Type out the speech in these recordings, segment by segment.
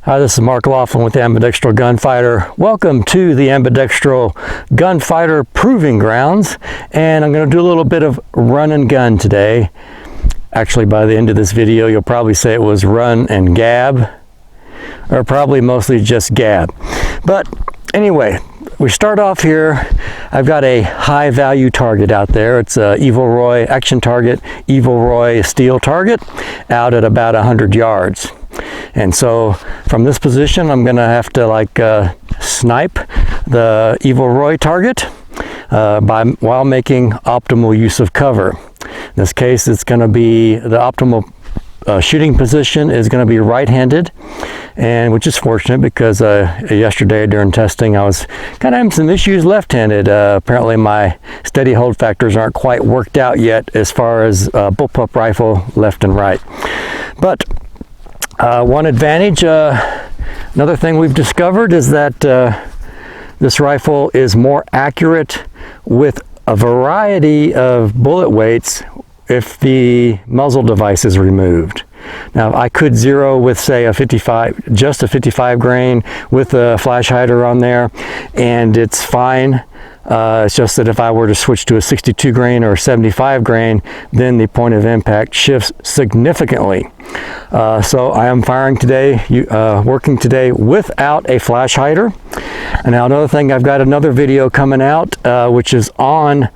Hi, this is Mark Laughlin with the Ambidextral Gunfighter. Welcome to the Ambidextral Gunfighter Proving Grounds, and I'm going to do a little bit of run and gun today. Actually, by the end of this video, you'll probably say it was run and gab, or probably mostly just gab. But anyway, we start off here. I've got a high value target out there. It's a Evil Roy action target, Evil Roy steel target out at about 100 yards. And so from this position, I'm going to have to snipe the Evil Roy target while making optimal use of cover. In this case, it's going to be the optimal shooting position is going to be right-handed, and which is fortunate because yesterday during testing I was kind of having some issues left-handed. Apparently my steady hold factors aren't quite worked out yet as far as bullpup rifle left and right. But one advantage, another thing we've discovered is that this rifle is more accurate with a variety of bullet weights if the muzzle device is removed. Now I could zero with say a 55, just a 55 grain with a flash hider on there, and it's fine. It's just that if I were to switch to a 62 grain or a 75 grain, then the point of impact shifts significantly. So I am firing today, working today without a flash hider. And now another thing, I've got another video coming out which is on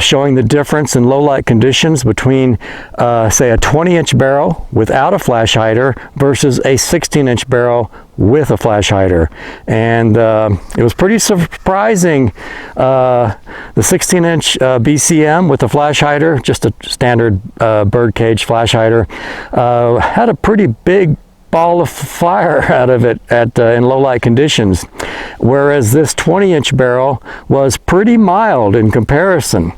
showing the difference in low light conditions between say a 20-inch barrel without a flash hider versus a 16-inch barrel with a flash hider. And it was pretty surprising. The 16-inch BCM with a flash hider, just a standard birdcage flash hider, had a pretty big ball of fire out of it in low light conditions, whereas this 20-inch barrel was pretty mild in comparison.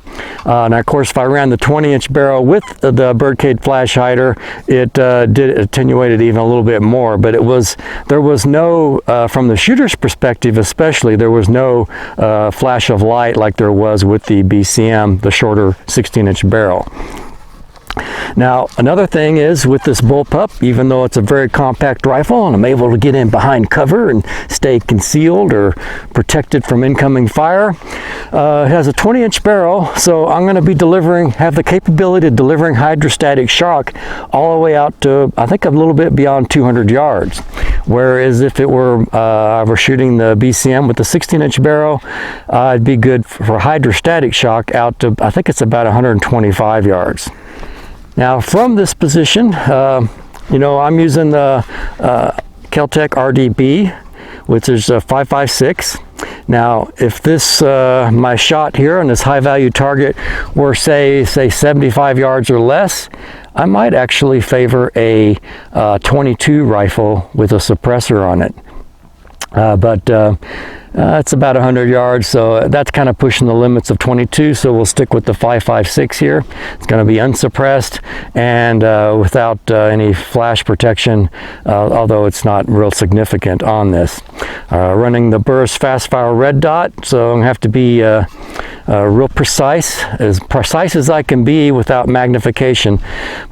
Now of course if I ran the 20-inch barrel with the birdcage flash hider, it did attenuate it even a little bit more, but there was no from the shooter's perspective especially, there was no flash of light like there was with the BCM, the shorter 16-inch barrel. Now another thing is with this bullpup, even though it's a very compact rifle and I'm able to get in behind cover and stay concealed or protected from incoming fire, it has a 20-inch barrel, so I'm going to be have the capability of delivering hydrostatic shock all the way out to I think a little bit beyond 200 yards. Whereas if it were I were shooting the BCM with the 16-inch barrel, I'd be good for hydrostatic shock out to I think it's about 125 yards. Now from this position, I'm using the KelTec RDB, which is a 5.56. Now if this my shot here on this high value target were say 75 yards or less, I might actually favor a 22 rifle with a suppressor on it. It's about 100 yards, so that's kind of pushing the limits of 22, so we'll stick with the 5.56 here. It's going to be unsuppressed and without any flash protection, although it's not real significant on this. Running the Burris fast fire red dot, so I'm going to have to be real precise as I can be without magnification,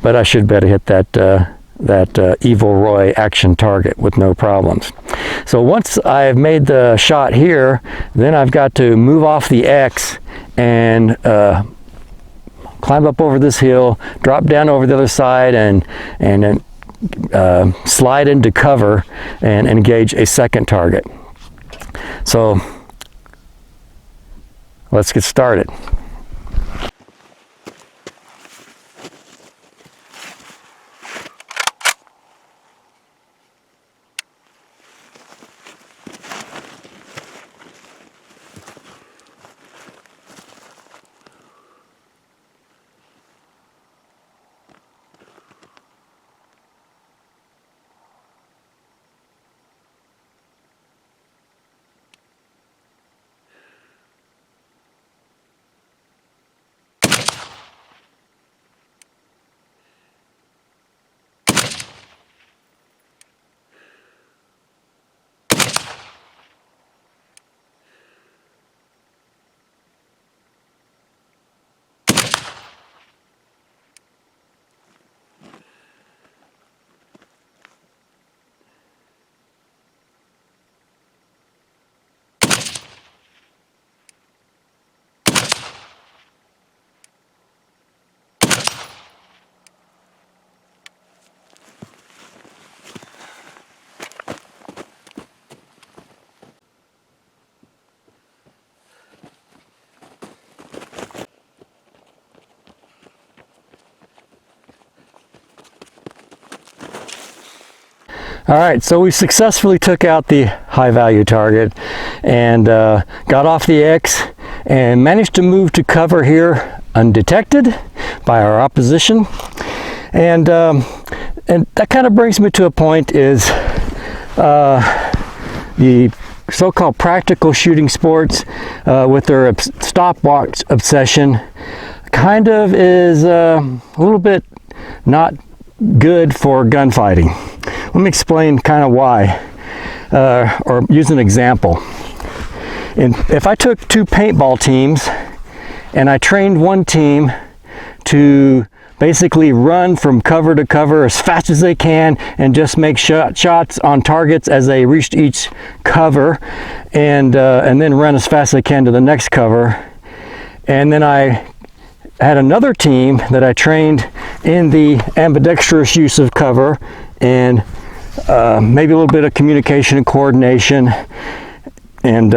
but I should be able to hit that Evil Roy action target with no problems. So once I've made the shot here, then I've got to move off the X and climb up over this hill, drop down over the other side, and then slide into cover and engage a second target. So let's get started. All right, so we successfully took out the high value target and got off the X and managed to move to cover here undetected by our opposition. And that kind of brings me to a point is the so-called practical shooting sports with their stopwatch obsession kind of is a little bit not good for gunfighting. Let me explain kind of why, or use an example. If I took two paintball teams and I trained one team to basically run from cover to cover as fast as they can and just make shots on targets as they reached each cover, and then run as fast as they can to the next cover, and then I had another team that I trained in the ambidextrous use of cover and maybe a little bit of communication and coordination, and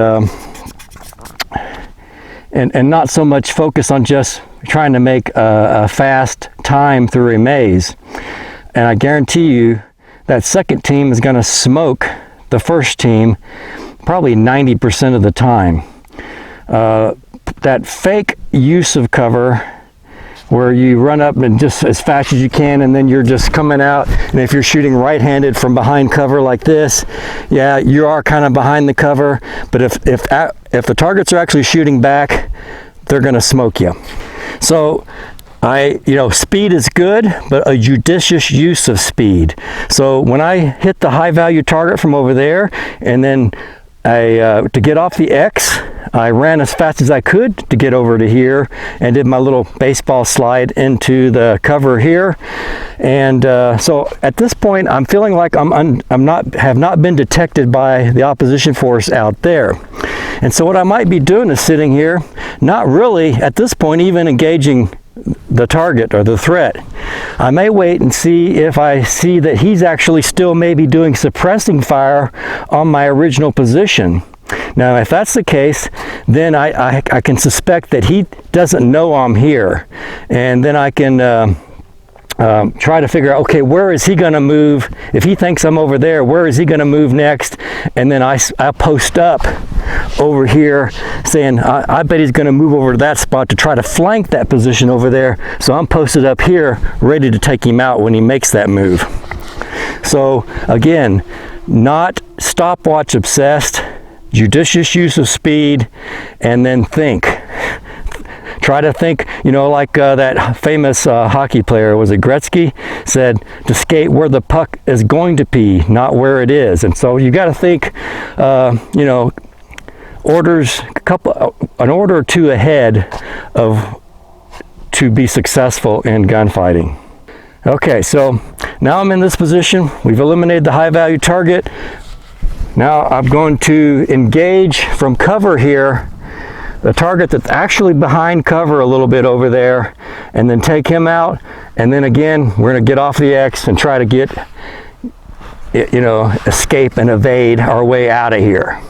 not so much focus on just trying to make a fast time through a maze. And I guarantee you that second team is going to smoke the first team probably 90% of the time. That fake use of cover where you run up and just as fast as you can and then you're just coming out, and if you're shooting right-handed from behind cover like this, yeah, you are kind of behind the cover, but if the targets are actually shooting back, they're going to smoke you. So speed is good, but a judicious use of speed. So when I hit the high value target from over there, and then to get off the X, I ran as fast as I could to get over to here and did my little baseball slide into the cover here. And so at this point, I'm feeling like have not been detected by the opposition force out there. And so what I might be doing is sitting here, not really at this point even engaging the target or the threat. I may wait and see if I see that he's actually still maybe doing suppressing fire on my original position. Now, if that's the case, then I can suspect that he doesn't know I'm here, and then I can try to figure out, okay, where is he going to move? If he thinks I'm over there, where is he going to move next? And then I post up over here saying, I bet he's going to move over to that spot to try to flank that position over there. So I'm posted up here ready to take him out when he makes that move. So again, not stopwatch obsessed, judicious use of speed, and then think. Try to think, like that famous hockey player, was it Gretzky, said to skate where the puck is going to be, not where it is. And so you got to think, an order or two ahead to be successful in gunfighting. Okay, so now I'm in this position. We've eliminated the high value target. Now I'm going to engage from cover here the target that's actually behind cover a little bit over there, and then take him out. And then again, we're going to get off the X and try to get, escape and evade our way out of here.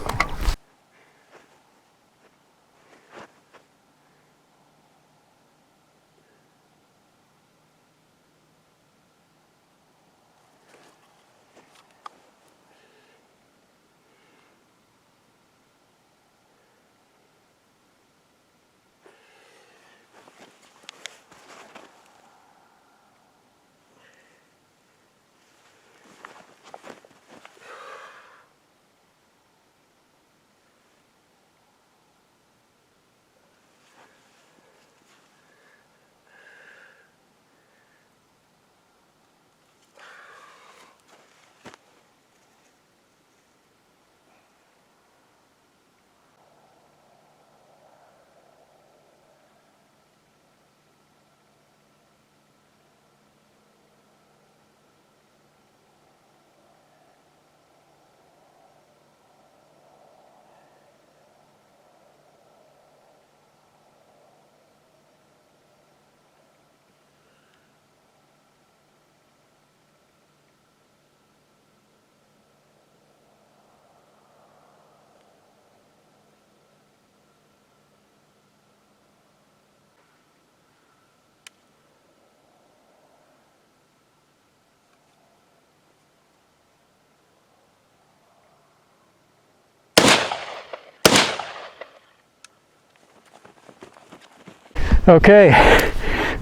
Okay,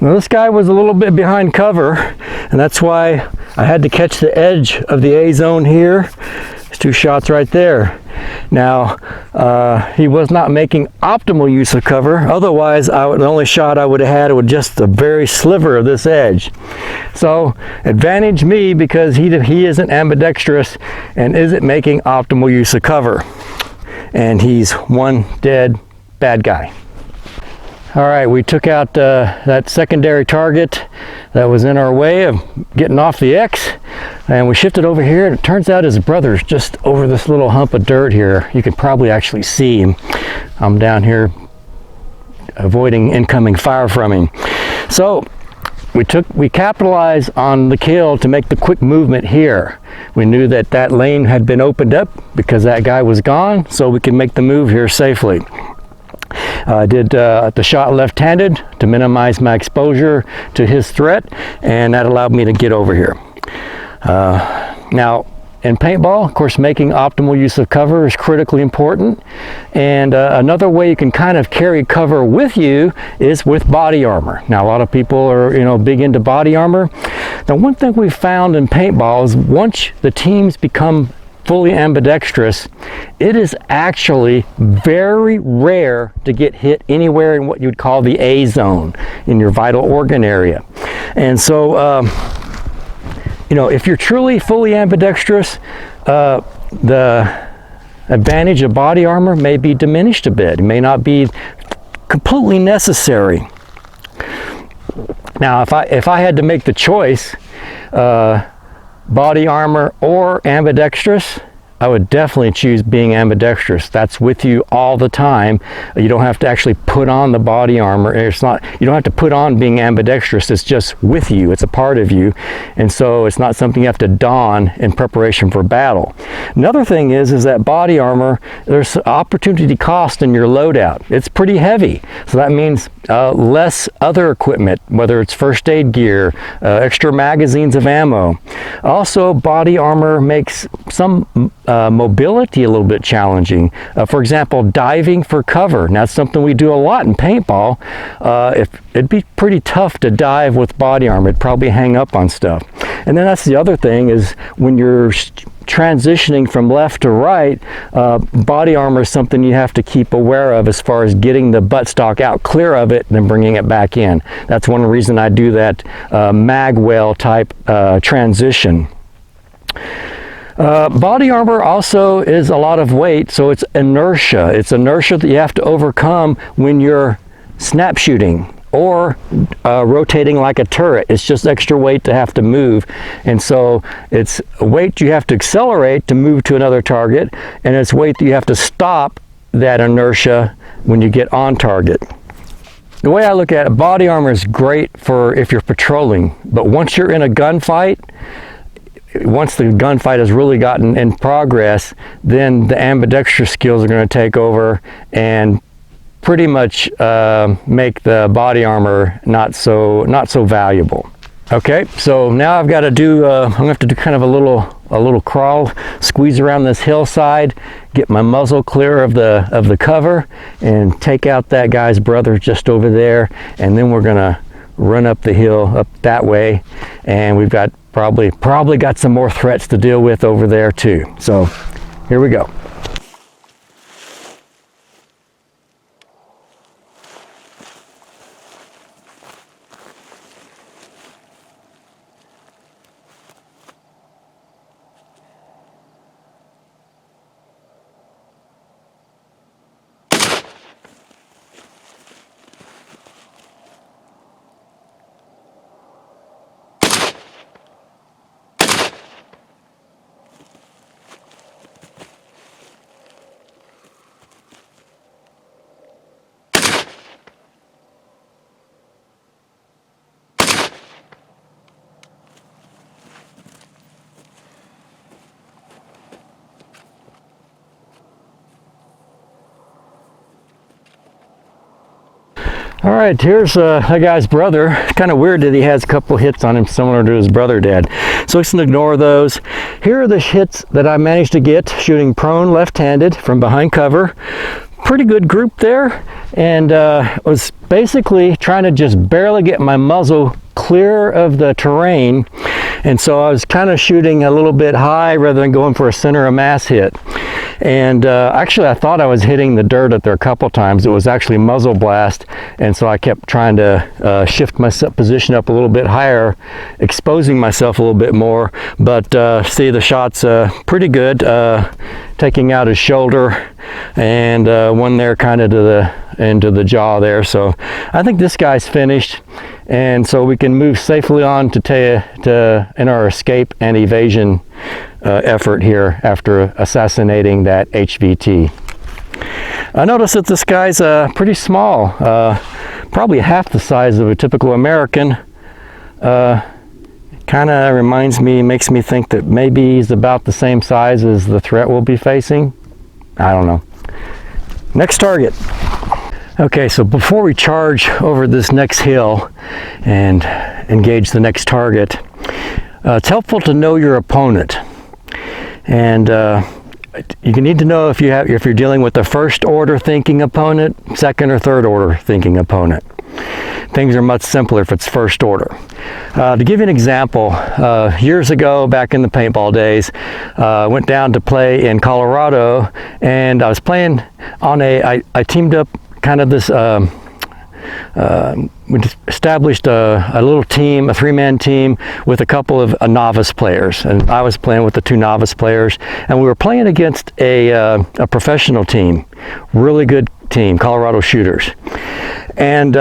now this guy was a little bit behind cover, and that's why I had to catch the edge of the A zone here. There's 2 shots right there. Now, he was not making optimal use of cover. Otherwise, the only shot I would have had was just a very sliver of this edge. So, advantage me because he isn't ambidextrous and isn't making optimal use of cover. And he's one dead bad guy. All right, we took out that secondary target that was in our way of getting off the X, and we shifted over here, and it turns out his brother's just over this little hump of dirt here. You can probably actually see him. I'm down here avoiding incoming fire from him. So we capitalized on the kill to make the quick movement here. We knew that that lane had been opened up because that guy was gone, so we could make the move here safely. I did the shot left-handed to minimize my exposure to his threat, and that allowed me to get over here. Now, in paintball, of course, making optimal use of cover is critically important. And another way you can kind of carry cover with you is with body armor. Now, a lot of people are, big into body armor. Now, one thing we found in paintball is once the teams become fully ambidextrous, it is actually very rare to get hit anywhere in what you'd call the A zone, in your vital organ area. And so, if you're truly fully ambidextrous, the advantage of body armor may be diminished a bit. It may not be completely necessary. Now, if I had to make the choice, body armor or ambidextrous, I would definitely choose being ambidextrous. That's with you all the time. You don't have to actually put on the body armor. You don't have to put on being ambidextrous. It's just with you. It's a part of you. And so it's not something you have to don in preparation for battle. Another thing is that body armor, there's opportunity cost in your loadout. It's pretty heavy. So that means less other equipment, whether it's first aid gear, extra magazines of ammo. Also, body armor makes some mobility a little bit challenging. For example, diving for cover. Now, that's something we do a lot in paintball. It'd be pretty tough to dive with body armor. It'd probably hang up on stuff. And then that's the other thing is when you're transitioning from left to right, body armor is something you have to keep aware of as far as getting the buttstock out clear of it and then bringing it back in. That's one reason I do that mag well type transition. Body armor also is a lot of weight, so it's inertia. It's inertia that you have to overcome when you're snap shooting or rotating like a turret. It's just extra weight to have to move. And so it's weight you have to accelerate to move to another target, and it's weight that you have to stop that inertia when you get on target. The way I look at it, body armor is great for if you're patrolling, but once you're in a gunfight, once the gunfight has really gotten in progress, then the ambidextrous skills are going to take over and pretty much make the body armor not so valuable. Okay, so now I've got to do I'm going to have to do kind of a little crawl, squeeze around this hillside, get my muzzle clear of the cover, and take out that guy's brother just over there, and then we're going to run up the hill up that way, and we've got probably got some more threats to deal with over there too. So here we go. All right, here's that guy's brother. It's kind of weird that he has a couple hits on him similar to his brother did. So let's ignore those. Here are the hits that I managed to get shooting prone left-handed from behind cover. pretty good group there, and was basically trying to just barely get my muzzle clear of the terrain, and so I was kind of shooting a little bit high rather than going for a center of mass hit. And actually I thought I was hitting the dirt up there a couple times. It was actually muzzle blast, and so I kept trying to shift my position up a little bit higher, exposing myself a little bit more. But see, the shot's pretty good, taking out his shoulder, and one there kind of into the jaw there. So I think this guy's finished, and so we can move safely on in our escape and evasion effort here after assassinating that HVT. I noticed that this guy's pretty small, probably half the size of a typical American. Kind of makes me think that maybe he's about the same size as the threat we'll be facing. I don't know. Next target. Okay, so before we charge over this next hill and engage the next target, it's helpful to know your opponent. And you need to know if you're dealing with a first order thinking opponent, second or third order thinking opponent. Things are much simpler if it's first order. To give you an example, years ago, back in the paintball days, I went down to play in Colorado, and I was playing on I teamed up kind of this, we established a little team, a three-man team with a couple of novice players, and I was playing with the two novice players, and we were playing against a professional team, really good team, Colorado shooters. And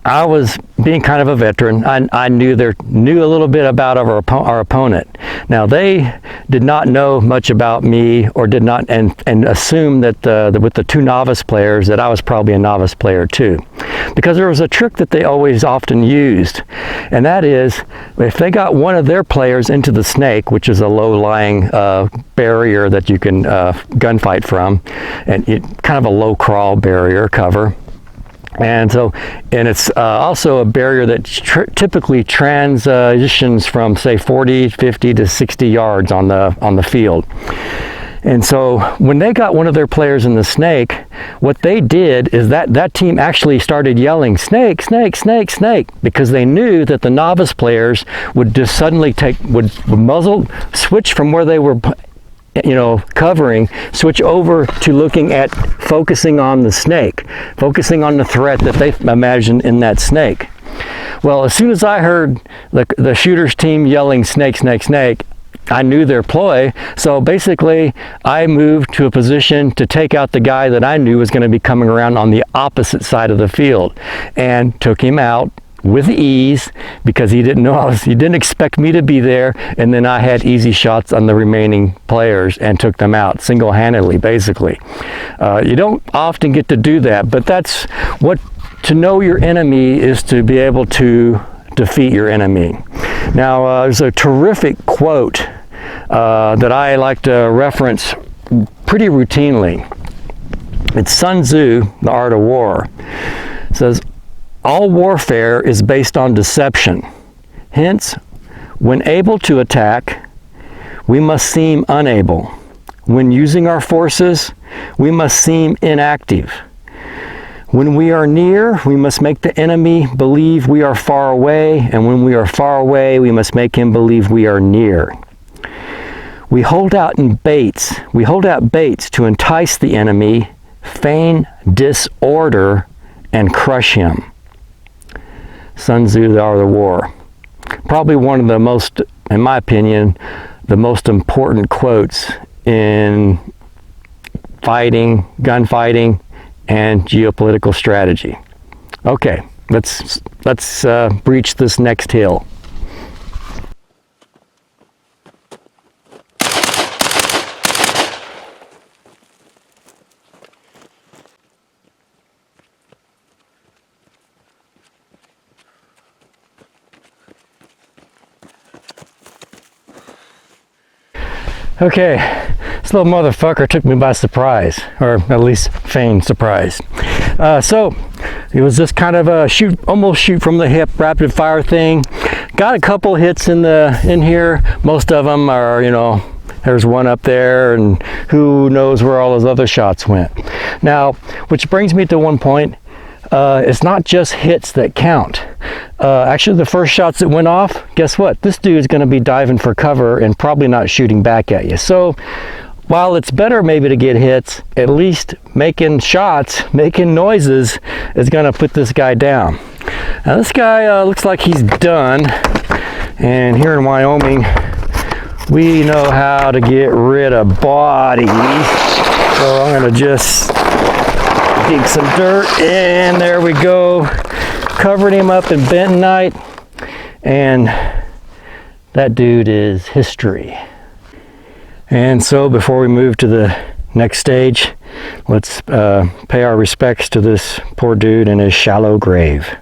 I was being kind of a veteran. I knew a little bit about our opponent. Now, they did not know much about me, or did not, and assumed that with the two novice players that I was probably a novice player too, because there was a trick that they often used, and that is if they got one of their players into the snake, which is a low-lying barrier that you can gunfight from, and kind of a low crawl barrier cover. And it's also a barrier that typically transitions from, say, 40, 50 to 60 yards on the field. And so when they got one of their players in the snake, what they did is that team actually started yelling, "Snake, snake, snake, snake," because they knew that the novice players would just suddenly would muzzle, switch from where they were covering, switch over to focusing on the snake, focusing on the threat that they imagined in that snake. Well, as soon as I heard the shooter's team yelling "snake, snake, snake," I knew their ploy. So basically, I moved to a position to take out the guy that I knew was going to be coming around on the opposite side of the field, and took him out with ease, because he didn't expect me to be there, and then I had easy shots on the remaining players and took them out single-handedly, basically. You don't often get to do that, but that's to know your enemy is to be able to defeat your enemy. Now, there's a terrific quote that I like to reference pretty routinely. It's Sun Tzu, The Art of War. It says, "All warfare is based on deception. Hence, when able to attack, we must seem unable. When using our forces, we must seem inactive. When we are near, we must make the enemy believe we are far away, and when we are far away, we must make him believe we are near. We hold out baits to entice the enemy, feign disorder, and crush him." Sun Tzu, The Art of War. Probably one of the most, in my opinion, the most important quotes in fighting, gunfighting, and geopolitical strategy. Okay, let's breach this next hill. Okay, this little motherfucker took me by surprise, or at least feigned surprise. So it was just kind of a almost shoot from the hip, rapid fire thing. Got a couple hits in here. Most of them are, there's one up there, and who knows where all those other shots went. Now, which brings me to one point. It's not just hits that count. Actually, the first shots that went off, guess what? This dude's going to be diving for cover and probably not shooting back at you. So while it's better maybe to get hits, at least making shots, making noises is going to put this guy down. Now this guy looks like he's done. And here in Wyoming, we know how to get rid of bodies. So I'm going to just dig some dirt, and there we go. Covered him up in bentonite, and that dude is history. And so before we move to the next stage, let's pay our respects to this poor dude in his shallow grave.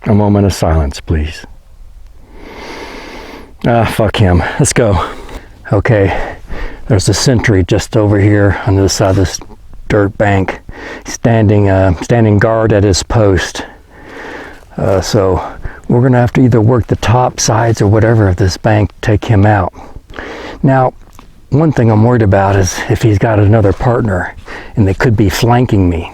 A moment of silence, please. Fuck him. Let's go. Okay. There's a sentry just over here on the side of this dirt bank, standing guard at his post. So we're going to have to either work the top sides or whatever of this bank to take him out. Now, one thing I'm worried about is if he's got another partner and they could be flanking me.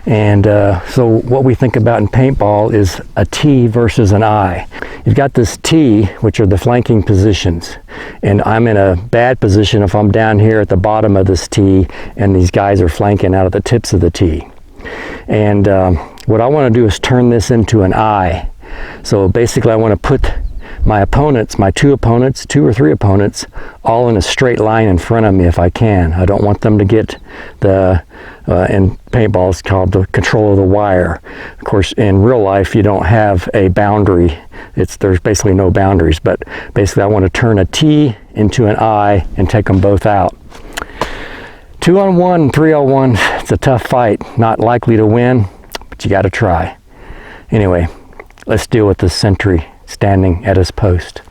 And so what we think about in paintball is a T versus an I. You've got this T, which are the flanking positions. And I'm in a bad position if I'm down here at the bottom of this T and these guys are flanking out of the tips of the T. And what I want to do is turn this into an I. So basically I want to put my opponents, my two or three opponents, all in a straight line in front of me if I can. I don't want them to get the, in paintball it's called the control of the wire. Of course, in real life you don't have a boundary. There's basically no boundaries, but basically I want to turn a T into an I and take them both out. 2-on-1, 3-on-1, it's a tough fight. Not likely to win, but you got to try. Anyway, let's deal with this sentry standing at his post.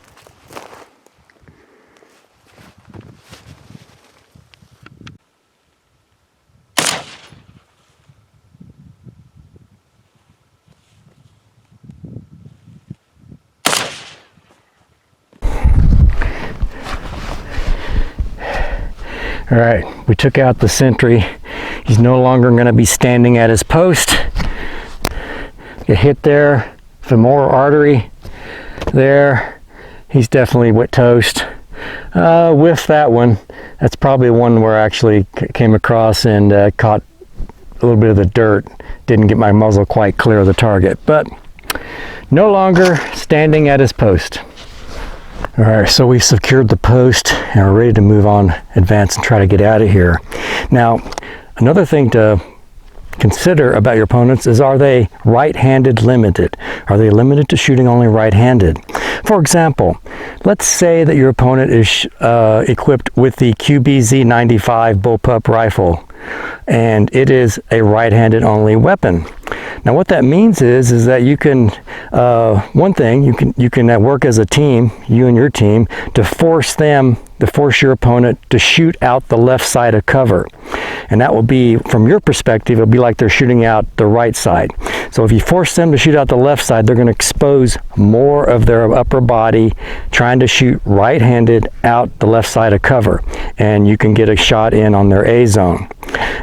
All right, we took out the sentry. He's no longer going to be standing at his post. Get hit there, femoral artery there. He's definitely wet toast. With that one, that's probably one where I actually came across and caught a little bit of the dirt. Didn't get my muzzle quite clear of the target, but no longer standing at his post. All right, so we secured the post and we're ready to move on, advance and try to get out of here. Now, another thing to consider about your opponents is, are they right-handed limited? Are they limited to shooting only right-handed? For example, let's say that your opponent is equipped with the QBZ-95 bullpup rifle, and it is a right-handed only weapon. Now what that means is that you can, one thing, you can work as a team, you and your team, to force your opponent to shoot out the left side of cover. And that will be, from your perspective, it'll be like they're shooting out the right side. So if you force them to shoot out the left side, they're going to expose more of their upper body trying to shoot right-handed out the left side of cover. And you can get a shot in on their A zone.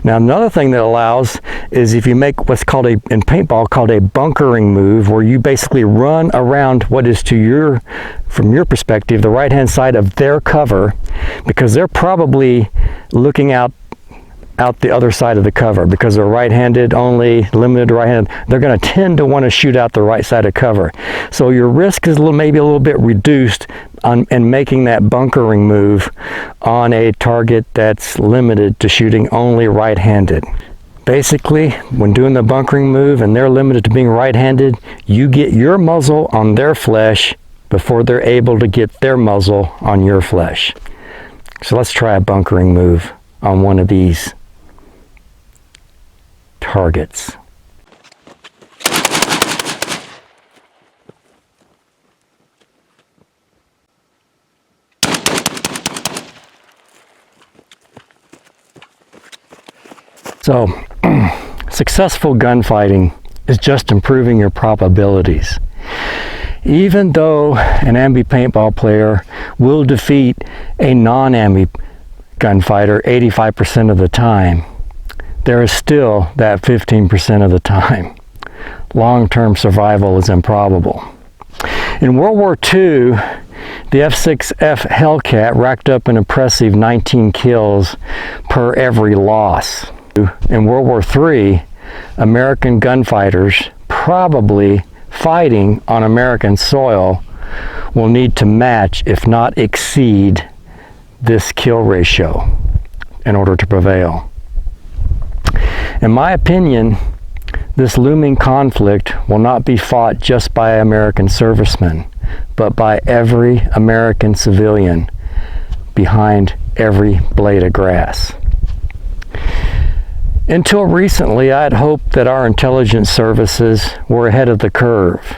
Now another thing that allows is if you make what's called in paintball called a bunkering move, where you basically run around what is from your perspective, the right-hand side of their cover, because they're probably looking out the other side of the cover because they're right-handed only, limited to right-handed. They're going to tend to want to shoot out the right side of cover. So your risk is maybe a little bit reduced in making that bunkering move on a target that's limited to shooting only right-handed. Basically, when doing the bunkering move and they're limited to being right-handed, you get your muzzle on their flesh before they're able to get their muzzle on your flesh. So let's try a bunkering move on one of these targets. So, successful gunfighting is just improving your probabilities. Even though an ambi paintball player will defeat a non-ambi gunfighter 85% of the time, there is still that 15% of the time. Long-term survival is improbable. In World War II, the F-6F Hellcat racked up an impressive 19 kills per every loss. In World War III, American gunfighters, probably fighting on American soil, will need to match, if not exceed, this kill ratio in order to prevail. In my opinion, this looming conflict will not be fought just by American servicemen, but by every American civilian behind every blade of grass. Until recently, I had hoped that our intelligence services were ahead of the curve.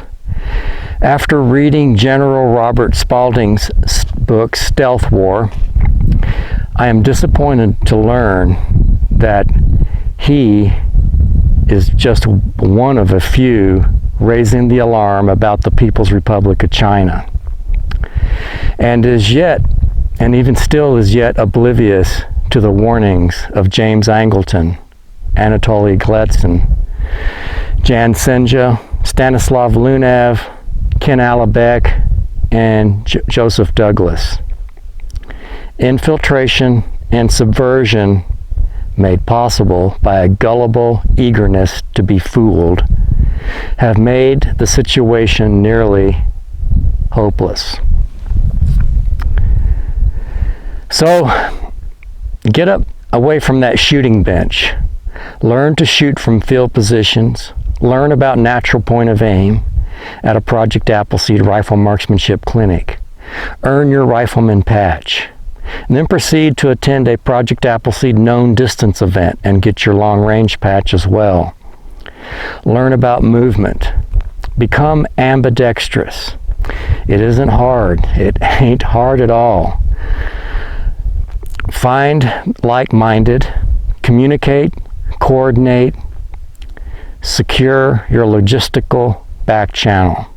After reading General Robert Spalding's book, Stealth War, I am disappointed to learn that he is just one of a few raising the alarm about the People's Republic of China, and even still is yet oblivious to the warnings of James Angleton, Anatoly Gletsyn, Jan Senja, Stanislav Lunev, Ken Alabek, and Joseph Douglas. Infiltration and subversion made possible by a gullible eagerness to be fooled have made the situation nearly hopeless. So get up away from that shooting bench. Learn to shoot from field positions. Learn about natural point of aim at a Project Appleseed rifle marksmanship clinic. Earn your rifleman patch. And then proceed to attend a Project Appleseed known distance event and get your long range patch as well. Learn about movement. Become ambidextrous. It isn't hard. It ain't hard at all. Find like-minded, communicate, coordinate, secure your logistical back channel.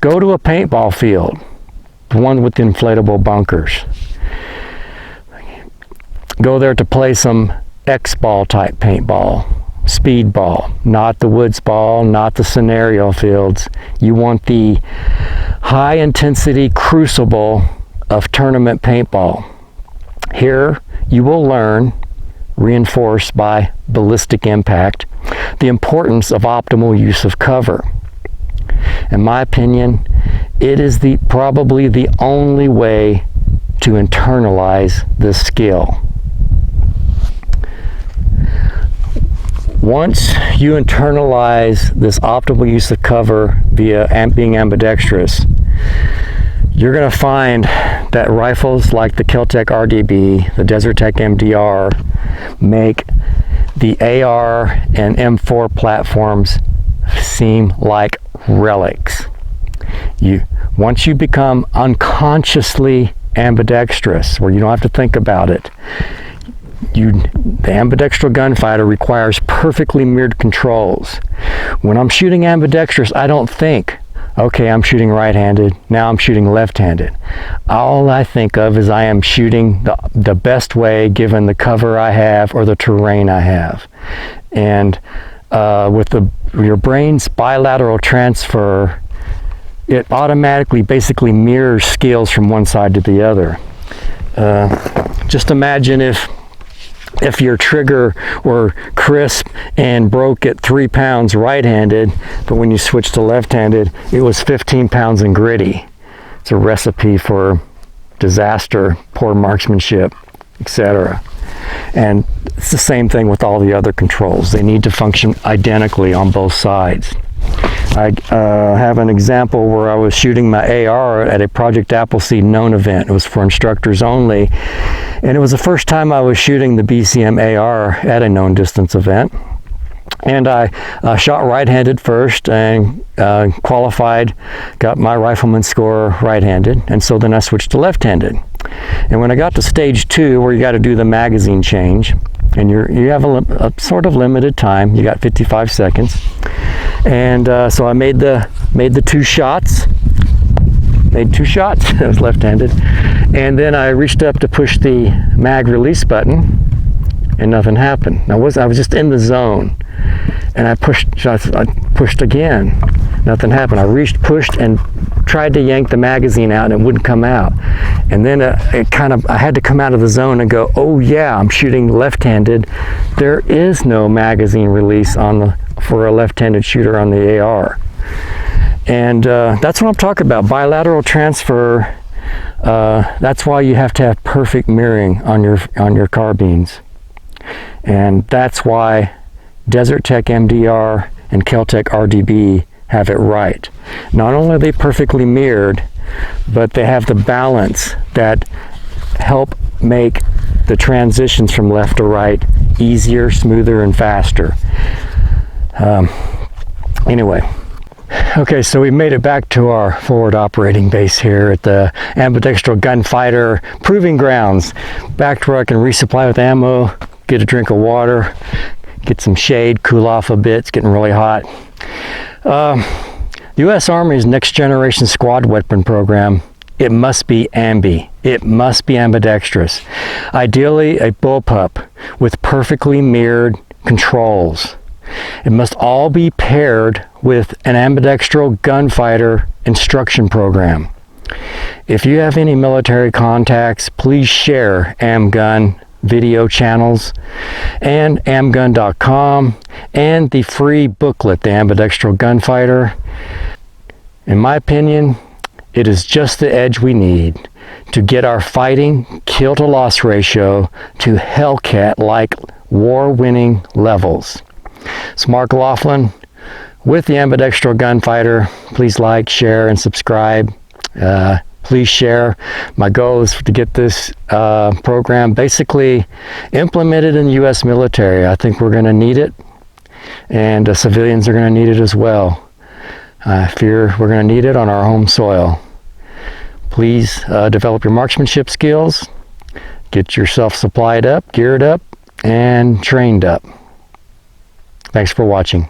Go to a paintball field, the one with the inflatable bunkers. Go there to play some X-ball type paintball, speed ball, not the woods ball, not the scenario fields. You want the high intensity crucible of tournament paintball. Here you will learn, reinforced by ballistic impact, the importance of optimal use of cover. In my opinion, it is probably the only way to internalize this skill. Once you internalize this optimal use of cover via being ambidextrous, you're going to find that rifles like the KelTec RDB, the Desertec MDR, make the AR and M4 platforms seem like relics. Once you become unconsciously ambidextrous, where you don't have to think about it, the ambidextral gunfighter requires perfectly mirrored controls. When I'm shooting ambidextrous, I don't think, okay, I'm shooting right-handed, now I'm shooting left-handed. All I think of is I am shooting the best way given the cover I have or the terrain I have. And with your brain's bilateral transfer, it automatically basically mirrors skills from one side to the other. Just imagine if your trigger were crisp and broke at 3 pounds right-handed, but when you switched to left-handed, it was 15 pounds and gritty. It's a recipe for disaster, poor marksmanship, etc. And it's the same thing with all the other controls. They need to function identically on both sides. I have an example where I was shooting my AR at a Project Appleseed known event. It was for instructors only, and it was the first time I was shooting the BCM AR at a known distance event. And I shot right-handed first and qualified, got my rifleman score right-handed, and so then I switched to left-handed. And when I got to stage 2, where you got to do the magazine change, and you have a sort of limited time. You got 55 seconds, and so I made the 2 shots. Made 2 shots. I was left-handed, and then I reached up to push the mag release button, and nothing happened. I was just in the zone, and I pushed again. Nothing happened. I pushed, and tried to yank the magazine out, and it wouldn't come out. And then I had to come out of the zone and go, oh yeah, I'm shooting left-handed. There is no magazine release for a left-handed shooter on the AR. And that's what I'm talking about, bilateral transfer. That's why you have to have perfect mirroring on your carbines. And that's why Desert Tech MDR and KelTec RDB have it right. Not only are they perfectly mirrored, but they have the balance that help make the transitions from left to right easier, smoother, and faster. Anyway. Okay, so we made it back to our forward operating base here at the Ambidextral Gunfighter Proving Grounds. Back to where I can resupply with ammo, get a drink of water, get some shade, cool off a bit. It's getting really hot. The U.S. Army's Next Generation Squad Weapon Program, it must be ambi. It must be ambidextrous. Ideally, a bullpup with perfectly mirrored controls. It must all be paired with an ambidextral gunfighter instruction program. If you have any military contacts, please share AmbGun video channels and AmbGun.com and the free booklet, the Ambidextral Gunfighter. In my opinion, it is just the edge we need to get our fighting kill-to-loss ratio to Hellcat-like war-winning levels. It's Mark Laughlin with the Ambidextral Gunfighter. Please like, share, and subscribe. Please share. My goal is to get this program basically implemented in the U.S. military. I think we're going to need it, and civilians are going to need it as well. I fear we're going to need it on our home soil. Please develop your marksmanship skills, get yourself supplied up, geared up, and trained up. Thanks for watching.